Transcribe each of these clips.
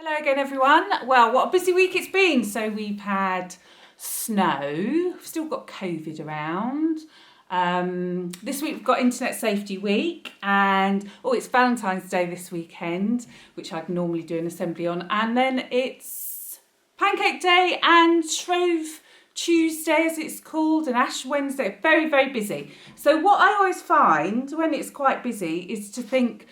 Hello again everyone. Well, what a busy week it's been. So we've had snow, still got COVID around. This week we've got Internet Safety Week and it's Valentine's Day this weekend, which I'd normally do an assembly on. And then it's Pancake Day and Shrove Tuesday as it's called, and Ash Wednesday. Very, very busy. So what I always find when it's quite busy is to think,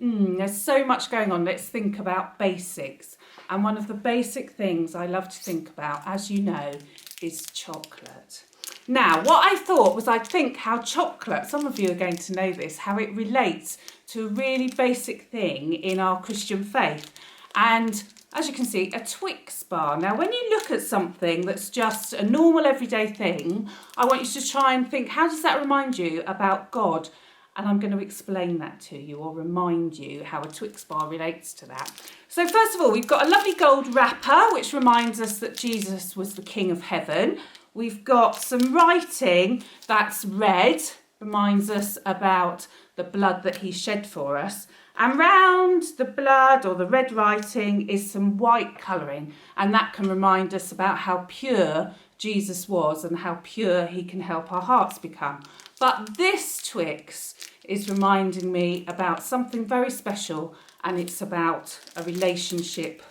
there's so much going on. Let's think about basics. And one of the basic things I love to think about, as you know, is chocolate. Now, what I thought was I'd think how chocolate, some of you are going to know this, how it relates to a really basic thing in our Christian faith. And as you can see, a Twix bar. Now, when you look at something that's just a normal everyday thing, I want you to try and think, how does that remind you about God? And I'm going to explain that to you or remind you how a Twix bar relates to that. So first of all, we've got a lovely gold wrapper, which reminds us that Jesus was the King of Heaven. We've got some writing that's red, reminds us about the blood that he shed for us. And round the blood or the red writing is some white colouring. And that can remind us about how pure Jesus was and how pure he can help our hearts become. But this Twix is reminding me about something very special, and it's about a relationship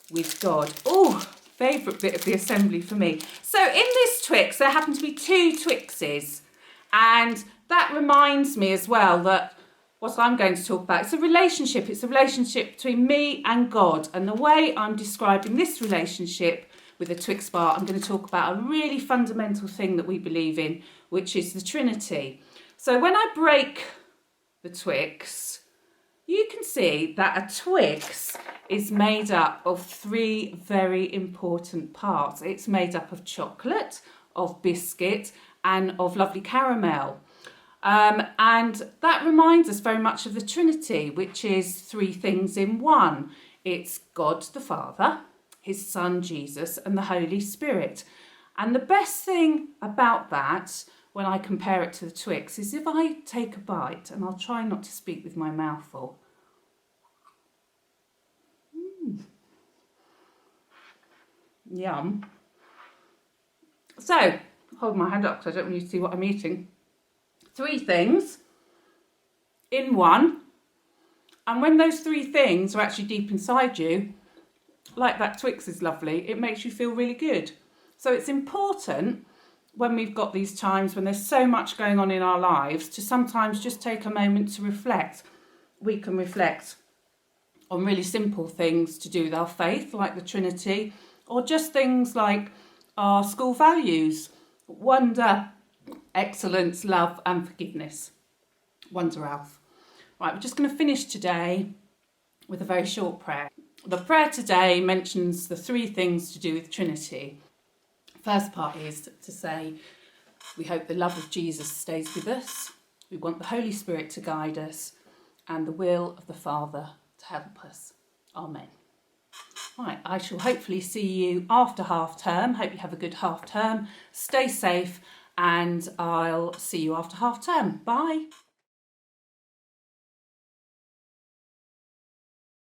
with God. Oh, favourite bit of the assembly for me. So in this Twix, there happen to be two Twixes, and that reminds me as well that what I'm going to talk about, it's a relationship. It's a relationship between me and God, and the way I'm describing this relationship with a Twix bar, I'm going to talk about a really fundamental thing that we believe in, which is the Trinity. So when I break the Twix, you can see that a Twix is made up of three very important parts. It's made up of chocolate, of biscuit, and of lovely caramel. And that reminds us very much of the Trinity, which is three things in one. It's God the Father, his Son Jesus, and the Holy Spirit. And the best thing about that, when I compare it to the Twix, is if I take a bite, and I'll try not to speak with my mouth full. Yum. So, hold my hand up because I don't want you to see what I'm eating. Three things in one. And when those three things are actually deep inside you, like that Twix is lovely, it makes you feel really good. So it's important when we've got these times when there's so much going on in our lives to sometimes just take a moment to reflect. We can reflect on really simple things to do with our faith, like the Trinity, or just things like our school values: wonder, excellence, love and forgiveness. Wonder Alf. Right, we're just going to finish today with a very short prayer. The prayer today mentions the three things to do with Trinity. First part is to say, we hope the love of Jesus stays with us. We want the Holy Spirit to guide us and the will of the Father to help us. Amen. Right, I shall hopefully see you after half term. Hope you have a good half term. Stay safe and I'll see you after half term. Bye.